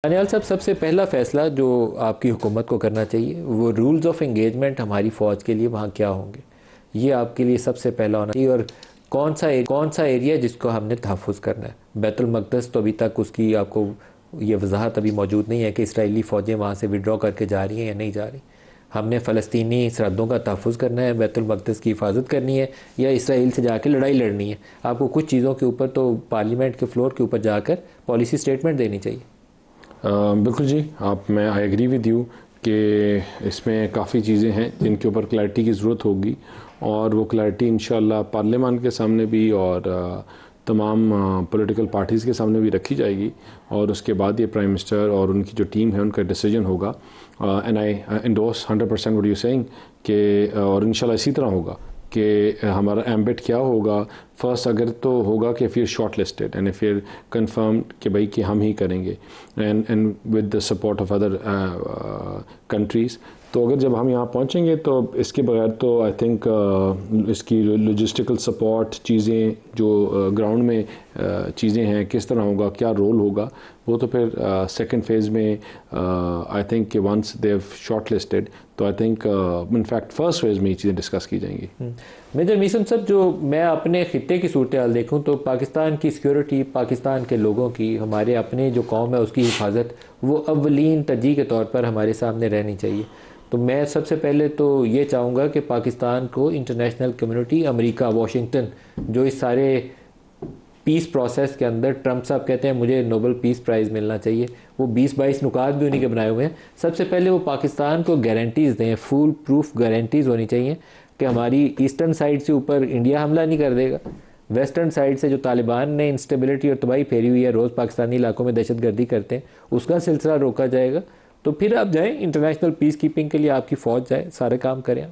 दानियाल साहब, सबसे पहला फ़ैसला जो आपकी हुकूमत को करना चाहिए वो रूल्स ऑफ इंगेजमेंट हमारी फ़ौज के लिए वहाँ क्या होंगे, ये आपके लिए सबसे पहला होना चाहिए। और कौन सा एरिया जिसको हमने तहफ़्फ़ुज़ करना है। बैतुल मक़दस तो अभी तक उसकी आपको ये वजाहत अभी मौजूद नहीं है कि इसराइली फ़ौजें वहाँ से विड्रॉ करके जा रही हैं या नहीं जा रही। हमने फ़लस्तीनी सरहदों का तहफ़्फ़ुज़ करना है, बैतुल मक़दस की हिफाजत करनी है, या इसराइल से जाके लड़ाई लड़नी है। आपको कुछ चीज़ों के ऊपर तो पार्लियामेंट के फ्लोर के ऊपर जाकर पॉलिसी स्टेटमेंट देनी चाहिए। बिल्कुल जी, मैं आई एग्री विद यू कि इसमें काफ़ी चीज़ें हैं जिनके ऊपर क्लैरिटी की ज़रूरत होगी, और वो क्लैरिटी इंशाल्लाह पार्लियामान के सामने भी और तमाम पॉलिटिकल पार्टीज़ के सामने भी रखी जाएगी, और उसके बाद ये प्राइम मिनिस्टर और उनकी जो टीम है उनका डिसीजन होगा। And I endorse 100% what you saying कि और इंशाल्लाह इसी तरह होगा कि हमारा एम्बिट क्या होगा। फर्स्ट अगर तो होगा कि फिर शॉर्ट लिस्टेड एंड फिर कंफर्म कि भाई कि हम ही करेंगे, and with the support of other countries. तो अगर जब हम यहाँ पहुँचेंगे तो इसके बगैर तो आई थिंक इसकी लॉजिस्टिकल सपोर्ट चीज़ें जो ग्राउंड में चीज़ें हैं, किस तरह होगा, क्या रोल होगा, वो तो फिर सेकंड फेज़ में आई थिंक कि once they have shortlisted तो I think in fact first phase में ये चीज़ें डिस्कस की जाएंगी। मेजर मीसम साहब, जो मैं अपने ख़ित्ते की सूरत हाल देखूँ तो पाकिस्तान की सिक्योरिटी, पाकिस्तान के लोगों की, हमारे अपने जो कौम है उसकी हिफाजत वो अव्वलीन तरजीह के तौर पर हमारे सामने रहनी चाहिए। तो मैं सबसे पहले तो ये चाहूँगा कि पाकिस्तान को इंटरनेशनल कम्युनिटी, अमेरिका, वाशिंगटन, जो इस सारे पीस प्रोसेस के अंदर ट्रंप साहब कहते हैं मुझे नोबेल पीस प्राइज़ मिलना चाहिए, वो 20-22 नुकात भी उन्हीं के बनाए हुए हैं। सबसे पहले वो पाकिस्तान को गारंटीज़ दें, फुल प्रूफ गारंटीज़ होनी चाहिए कि हमारी ईस्टर्न साइड से ऊपर इंडिया हमला नहीं कर देगा, वेस्टर्न साइड से जो तालिबान ने इंस्टेबिलिटी और तबाही फेरी हुई है, रोज़ पाकिस्तानी इलाकों में दहशतगर्दी करते हैं, उसका सिलसिला रोका जाएगा। तो फिर आप जाएँ इंटरनेशनल पीस कीपिंग के लिए, आपकी फ़ौज जाए, सारे काम करें।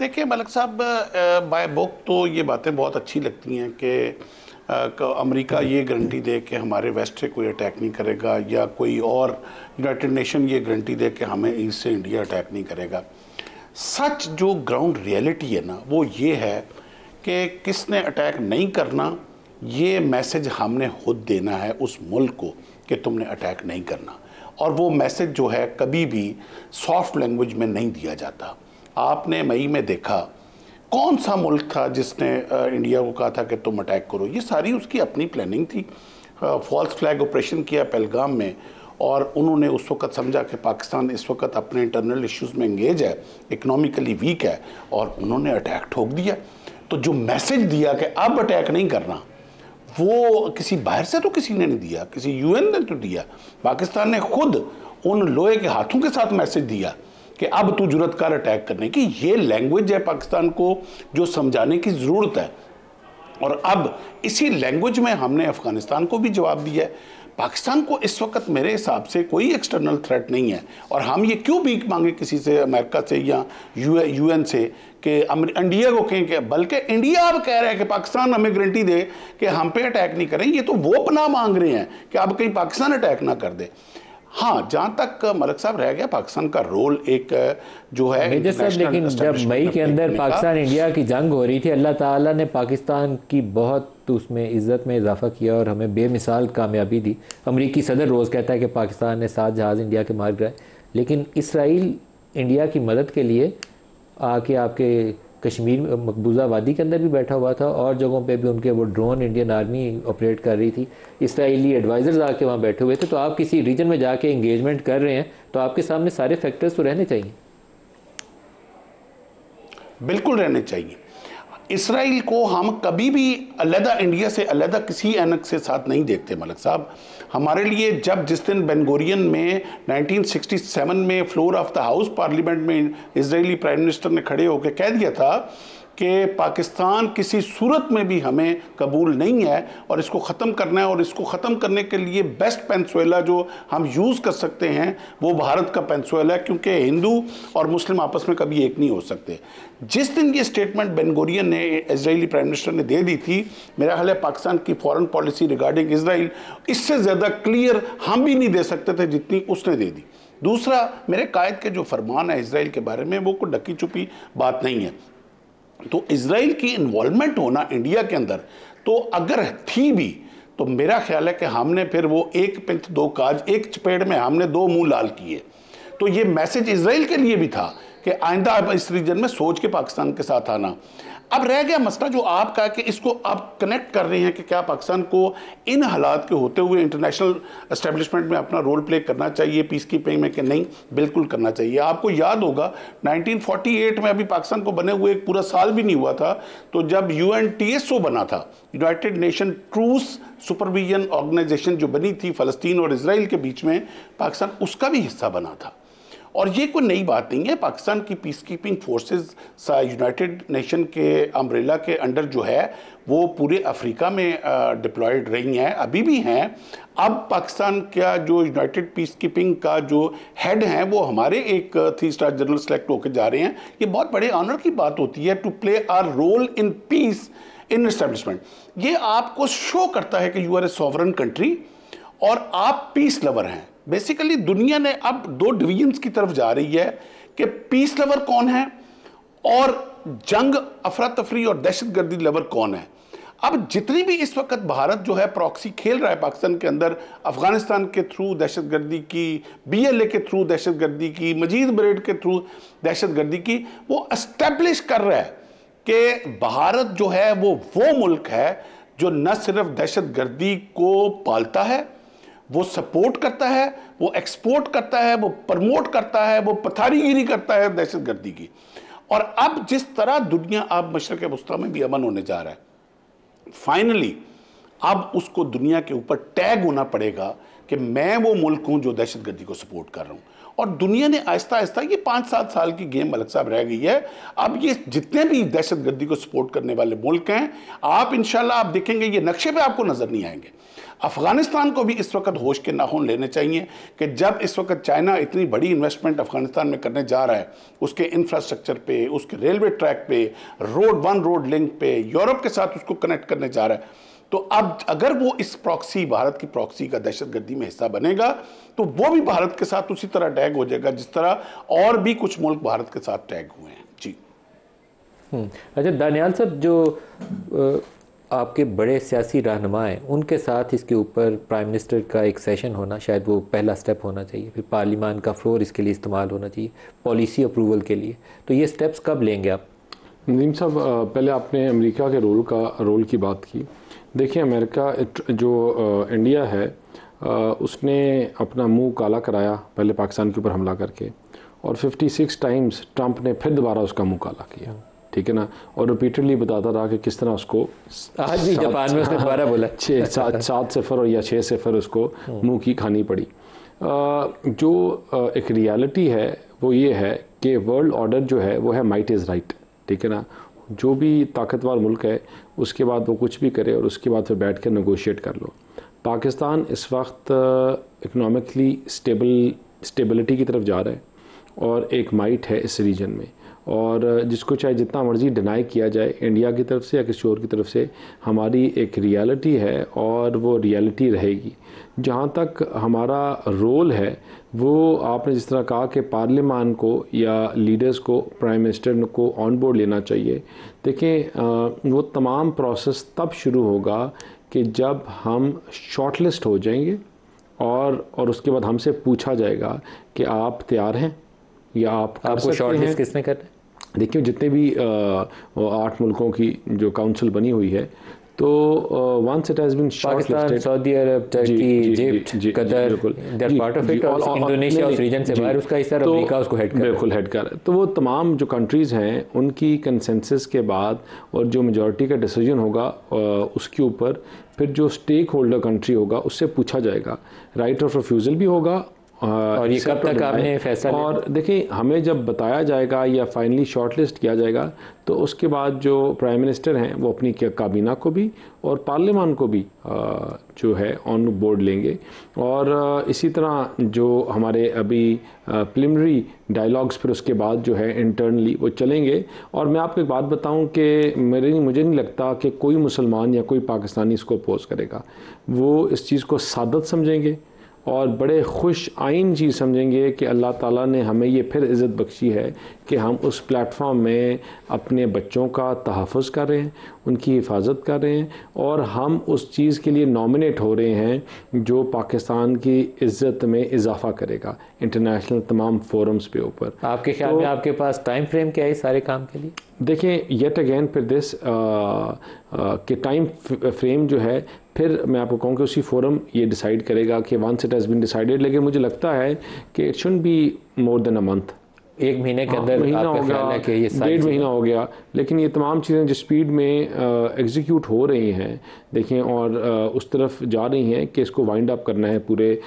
देखिए मलिक साहब, बाय बुक तो ये बातें बहुत अच्छी लगती हैं कि अमेरिका ये गारंटी दे कि हमारे वेस्ट से कोई अटैक नहीं करेगा, या कोई और यूनाइटेड नेशन ये गारंटी दे कि हमें ईस्ट से इंडिया अटैक नहीं करेगा। सच जो ग्राउंड रियलिटी है ना, वो ये है कि किसने अटैक नहीं करना, ये मैसेज हमने खुद देना है उस मुल्क को कि तुमने अटैक नहीं करना। और वो मैसेज जो है कभी भी सॉफ्ट लैंग्वेज में नहीं दिया जाता। आपने मई में देखा कौन सा मुल्क था जिसने इंडिया को कहा था कि तुम अटैक करो, ये सारी उसकी अपनी प्लानिंग थी। फॉल्स फ्लैग ऑपरेशन किया पहलगाम में, और उन्होंने उस वक्त समझा कि पाकिस्तान इस वक्त अपने इंटरनल इश्यूज़ में इंगेज है, इकनॉमिकली वीक है, और उन्होंने अटैक ठोक दिया। तो जो मैसेज दिया कि अब अटैक नहीं करना, वो किसी बाहर से तो किसी ने नहीं दिया, किसी यूएन ने तो दिया। पाकिस्तान ने खुद उन लोहे के हाथों के साथ मैसेज दिया कि अब तू जुर्रत कर अटैक करने की। ये लैंग्वेज है पाकिस्तान को जो समझाने की ज़रूरत है, और अब इसी लैंग्वेज में हमने अफ़गानिस्तान को भी जवाब दिया है। पाकिस्तान को इस वक्त मेरे हिसाब से कोई एक्सटर्नल थ्रेट नहीं है, और हम ये क्यों भीख मांगे किसी से, अमेरिका से या यूएन से कि इंडिया को कहें कि, बल्कि इंडिया अब कह रहा है कि पाकिस्तान हमें गारंटी दे कि हम पे अटैक नहीं करें। ये तो वो पनाह मांग रहे हैं कि अब कहीं पाकिस्तान अटैक ना कर दे। हाँ, जहाँ तक मलिक साहब रह गया पाकिस्तान का रोल एक जो है मेजर साहब, लेकिन जब मई के अंदर पाकिस्तान इंडिया की जंग हो रही थी, अल्लाह ताला ने पाकिस्तान की बहुत उसमें इज़्ज़त में इजाफा किया और हमें बेमिसाल कामयाबी दी। अमरीकी सदर रोज़ कहता है कि पाकिस्तान ने 7 जहाज़ इंडिया के मार गिराए, लेकिन इसराइल इंडिया की मदद के लिए आके आपके कश्मीर मकबूजा वादी के अंदर भी बैठा हुआ था, और जगहों पे भी उनके वो ड्रोन इंडियन आर्मी ऑपरेट कर रही थी, इसराइली एडवाइज़र्स आके वहाँ बैठे हुए थे। तो आप किसी रीजन में जाके इंगेजमेंट कर रहे हैं तो आपके सामने सारे फैक्टर्स तो रहने चाहिए। बिल्कुल रहने चाहिए। इसराइल को हम कभी भी अलहदा, इंडिया से अलहदा किसी एनक से साथ नहीं देखते मलिक साहब। हमारे लिए जिस दिन बेन गुरियन में 1967 में floor of the house parliament में इजरायली प्राइम मिनिस्टर ने खड़े होकर कह दिया था कि पाकिस्तान किसी सूरत में भी हमें कबूल नहीं है और इसको ख़त्म करना है, और इसको ख़त्म करने के लिए बेस्ट पेंसुएला जो हम यूज़ कर सकते हैं वो भारत का पेंसुएला है, क्योंकि हिंदू और मुस्लिम आपस में कभी एक नहीं हो सकते। जिस दिन ये स्टेटमेंट बेन गुरियन ने, इजरायली प्राइम मिनिस्टर ने दे दी थी, मेरा ख्याल है पाकिस्तान की फॉरेन पॉलिसी रिगार्डिंग इसराइल इससे ज़्यादा क्लियर हम भी नहीं दे सकते थे जितनी उसने दे दी। दूसरा, मेरे कायद के जो फरमान है इसराइल के बारे में, वो कोई ढकी छुपी बात नहीं है। तो इसराइल की इन्वॉल्वमेंट होना इंडिया के अंदर, तो अगर थी भी तो मेरा ख्याल है कि हमने फिर वो एक पिंथ दो काज, एक चपेट में हमने दो मुंह लाल किए। तो ये मैसेज इजराइल के लिए भी था कि आइंदा आप इस रीजन में सोच के पाकिस्तान के साथ आना। अब रह गया मसला जो आप कहा कि इसको आप कनेक्ट कर रहे हैं कि क्या पाकिस्तान को इन हालात के होते हुए इंटरनेशनल एस्टेब्लिशमेंट में अपना रोल प्ले करना चाहिए पीस कीपिंग में कि नहीं, बिल्कुल करना चाहिए। आपको याद होगा 1948 में अभी पाकिस्तान को बने हुए एक पूरा साल भी नहीं हुआ था, तो जब UNTSO बना था, United Nation Truce Supervision Organisation जो बनी थी फ़लस्तीन और इजराइल के बीच में, पाकिस्तान उसका भी हिस्सा बना था। और ये कोई नई बात नहीं है, पाकिस्तान की peace keeping forces United nation के अम्ब्रेला के अंडर जो है वो पूरे अफ्रीका में डिप्लॉयड रही हैं, अभी भी हैं। अब पाकिस्तान का जो यूनाइटेड पीस कीपिंग का जो हेड हैं वो हमारे एक 3 स्टार जनरल सेलेक्ट होकर जा रहे हैं। ये बहुत बड़े ऑनर की बात होती है to play our role in peace in establishment. ये आपको शो करता है कि you are a sovereign country और आप पीस लवर हैं। बेसिकली दुनिया ने अब 2 डिवीजन्स की तरफ जा रही है कि पीस लवर कौन है और जंग, अफरा तफरी और दहशतगर्दी लवर कौन है। अब जितनी भी इस वक्त भारत जो है प्रॉक्सी खेल रहा है पाकिस्तान के अंदर, अफगानिस्तान के थ्रू दहशतगर्दी की, BLA के थ्रू दहशतगर्दी की, मजीद ब्रेड के थ्रू दहशतगर्दी की, वो एस्टेब्लिश कर रहा है कि भारत जो है वो मुल्क है जो न सिर्फ दहशतगर्दी को पालता है, वो सपोर्ट करता है, वो एक्सपोर्ट करता है, वो प्रमोट करता है, वो पथारीगिरी करता है दहशतगर्दी की। और अब जिस तरह दुनिया अब मशरक़ वस्ता में भी अमन होने जा रहा है, फाइनली अब उसको दुनिया के ऊपर टैग होना पड़ेगा कि मैं वो मुल्क हूं जो दहशतगर्दी को सपोर्ट कर रहा हूं। और दुनिया ने आहिस्ता आहिस्ता, ये 5-7 साल की गेम मलिक साहब रह गई है। अब ये जितने भी दहशतगर्दी को सपोर्ट करने वाले मुल्क हैं, आप इंशाल्लाह आप देखेंगे ये नक्शे पे आपको नजर नहीं आएंगे। अफगानिस्तान को भी इस वक्त होश के नाखून लेने चाहिए कि जब इस वक्त चाइना इतनी बड़ी इन्वेस्टमेंट अफगानिस्तान में करने जा रहा है, उसके इंफ्रास्ट्रक्चर पे, उसके रेलवे ट्रैक पे, रोड लिंक पे, यूरोप के साथ उसको कनेक्ट करने जा रहा है, तो अब अगर वो इस प्रॉक्सी, भारत की प्रॉक्सी का दहशतगर्दी में हिस्सा बनेगा तो वो भी भारत के साथ उसी तरह टैग हो जाएगा जिस तरह और भी कुछ मुल्क भारत के साथ टैग हुए हैं। जी अच्छा दानियाल साहब, जो आपके बड़े सियासी रहनुमा हैं उनके साथ इसके ऊपर प्राइम मिनिस्टर का एक सेशन होना शायद वो पहला स्टेप होना चाहिए, फिर पार्लियामान का फ्लोर इसके लिए इस्तेमाल होना चाहिए पॉलिसी अप्रूवल के लिए। तो ये स्टेप्स कब लेंगे आप? नदीम साहब, पहले आपने अमेरिका के रोल की बात की। देखिए, अमेरिका जो इंडिया है उसने अपना मुंह काला कराया पहले पाकिस्तान के ऊपर हमला करके, और 56 टाइम्स ट्रंप ने फिर दोबारा उसका मुंह काला किया, ठीक है ना, और रिपीटेडली बताता रहा कि किस तरह उसको आज भी जापान में उसने दोबारा बोला 7-0 और या 6-0 उसको मुंह की खानी पड़ी। जो एक रियलिटी है वो ये है कि वर्ल्ड ऑर्डर जो है वो है माइट इज़ राइट, ठीक है ना। जो भी ताकतवर मुल्क है उसके बाद वो कुछ भी करे और उसके बाद फिर बैठ कर नेगोशिएट कर लो। पाकिस्तान इस वक्त इकनॉमिकली स्टेबिलिटी की तरफ जा रहा है और एक माइट है इस रीजन में, और जिसको चाहे जितना मर्ज़ी डिनाई किया जाए इंडिया की तरफ से या किसी और की तरफ से, हमारी एक रियलिटी है और वो रियलिटी रहेगी। जहाँ तक हमारा रोल है वो आपने जिस तरह कहा कि पार्लियामान को या लीडर्स को, प्राइम मिनिस्टर को ऑन बोर्ड लेना चाहिए। देखें, वो तमाम प्रोसेस तब शुरू होगा कि जब हम शॉर्टलिस्ट हो जाएंगे और उसके बाद हमसे पूछा जाएगा कि आप तैयार हैं या आपको शॉर्टलिस्ट किसने करना है? देखिए, जितने भी 8 मुल्कों की जो काउंसिल बनी हुई है, तो once it has been Pakistan, Saudi Arab, Turkey, Egypt, Qatar, they are part of it, और इंडोनेशिया उस रीजन से बाहर उसका हिस्सा, अमेरिका उसको हेड कर रहा है। बिल्कुल हेड कर रहा है। तो वो तमाम जो कंट्रीज़ हैं उनकी कंसेंसस के बाद और जो मेजॉरिटी का डिसीजन होगा उसके ऊपर फिर जो स्टेक होल्डर कंट्री होगा उससे पूछा जाएगा, राइट ऑफ रिफ्यूज़ल भी होगा। और ये कब तक आपने फैसला लिया? और देखिए, हमें जब बताया जाएगा या फाइनली शॉर्टलिस्ट किया जाएगा तो उसके बाद जो प्राइम मिनिस्टर हैं वो अपनी काबीना को भी और पार्लियामान को भी जो है ऑन बोर्ड लेंगे। और इसी तरह जो हमारे अभी प्रिलिमिनरी डायलॉग्स फिर उसके बाद जो है इंटरनली वो चलेंगे। और मैं आपको एक बात बताऊं कि मुझे नहीं लगता कि कोई मुसलमान या कोई पाकिस्तानी इसको अपोज करेगा। वो इस चीज़ को सादत समझेंगे और बड़े खुश आइन चीज़ समझेंगे कि अल्लाह ताला ने हमें ये फिर इज़्ज़त बख्शी है कि हम उस प्लेटफॉर्म में अपने बच्चों का तहफ़्फ़ुज़ कर रहे हैं, उनकी हिफाजत कर रहे हैं और हम उस चीज़ के लिए नॉमिनेट हो रहे हैं जो पाकिस्तान की इज़्ज़त में इजाफ़ा करेगा इंटरनेशनल तमाम फोरम्स पे ऊपर। आपके ख्याल में आपके पास टाइम फ्रेम क्या है इस सारे काम के लिए? देखें, येट अगेन फिर दिस कि टाइम फ्रेम जो है फिर मैं आपको कहूँ कि उसी फोरम ये डिसाइड करेगा कि once it has been decided, लेकिन मुझे लगता है कि it should be more than a month. 1 महीने के अंदर महीना आपका हो ख्याल है कि ये गया, 1.5 महीना हो गया, लेकिन ये तमाम चीज़ें जिस स्पीड में एग्जीक्यूट हो रही हैं देखें और उस तरफ जा रही हैं कि इसको वाइंड अप करना है पूरे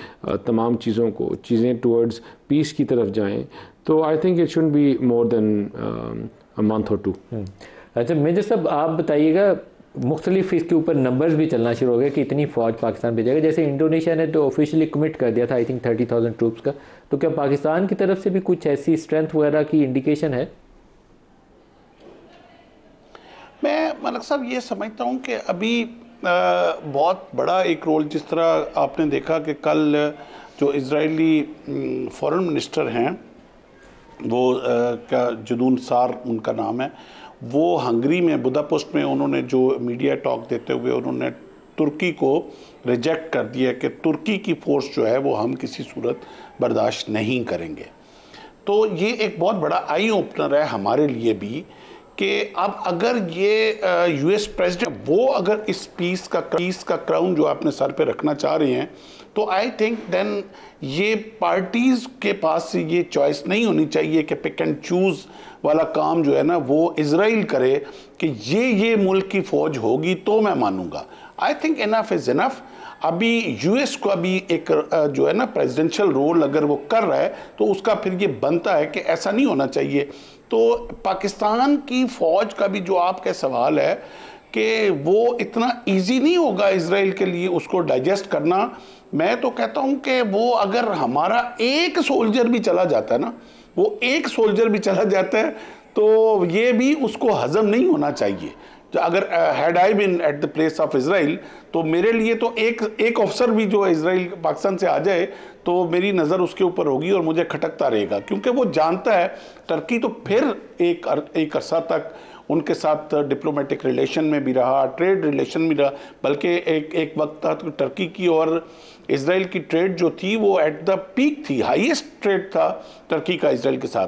तमाम चीज़ों को, चीज़ें टुवर्ड्स पीस की तरफ जाएं, तो I think it should be more than a month और 2। अच्छा मेजर साहब, आप बताइएगा, मुख्तलिफ इसके ऊपर नंबर्स भी चलना शुरू हो गए कि इतनी फ़ौज पाकिस्तान भेजेगा। जैसे इंडोनेशिया ने तो ऑफिशियली कमिट कर दिया था आई थिंक 30,000 ट्रूप्स का, तो क्या पाकिस्तान की तरफ से भी कुछ ऐसी स्ट्रेंथ वगैरह की इंडिकेशन है? मैं मलक साहब ये समझता हूँ कि अभी बहुत बड़ा एक रोल, जिस तरह आपने देखा कि कल जो इजरायली फॉरेन मिनिस्टर हैं वो क्या जदून सार उनका नाम है, वो हंगरी में बुदापेस्ट में उन्होंने जो मीडिया टॉक देते हुए उन्होंने तुर्की को रिजेक्ट कर दिया कि तुर्की की फ़ोर्स जो है वो हम किसी सूरत बर्दाश्त नहीं करेंगे। तो ये एक बहुत बड़ा आई ओपनर है हमारे लिए भी कि अब अगर ये यूएस प्रेसिडेंट वो अगर इस पीस का क्राउन जो आपने सर पे रखना चाह रहे हैं, तो आई थिंक देन ये पार्टीज़ के पास ये चॉइस नहीं होनी चाहिए कि पिक एंड चूज़ वाला काम जो है ना वो इजराइल करे कि ये मुल्क की फ़ौज होगी तो मैं मानूंगा। I think enough is enough. अभी यूएस को अभी एक जो है ना प्रेसिडेंशियल रोल अगर वो कर रहा है तो उसका फिर ये बनता है कि ऐसा नहीं होना चाहिए। तो पाकिस्तान की फ़ौज का भी जो आपका सवाल है कि वो इतना इजी नहीं होगा इजराइल के लिए उसको डाइजेस्ट करना। मैं तो कहता हूं कि वो अगर हमारा एक सोल्जर भी चला जाता है ना, वो एक सोल्जर भी चला जाता है तो ये भी उसको हजम नहीं होना चाहिए। अगर had I been at the place of Israel तो मेरे लिए तो एक अफसर भी जो इजराइल पाकिस्तान से आ जाए तो मेरी नज़र उसके ऊपर होगी और मुझे खटकता रहेगा, क्योंकि वो जानता है टर्की तो फिर एक अरसा तक उनके साथ डिप्लोमेटिक रिलेशन में भी रहा, ट्रेड रिलेशन भी रहा, बल्कि एक वक्त था तो टर्की की और इजराइल की ट्रेड जो थी वो एट द पीक थी, हाईएस्ट ट्रेड था टर्की का इजराइल के साथ।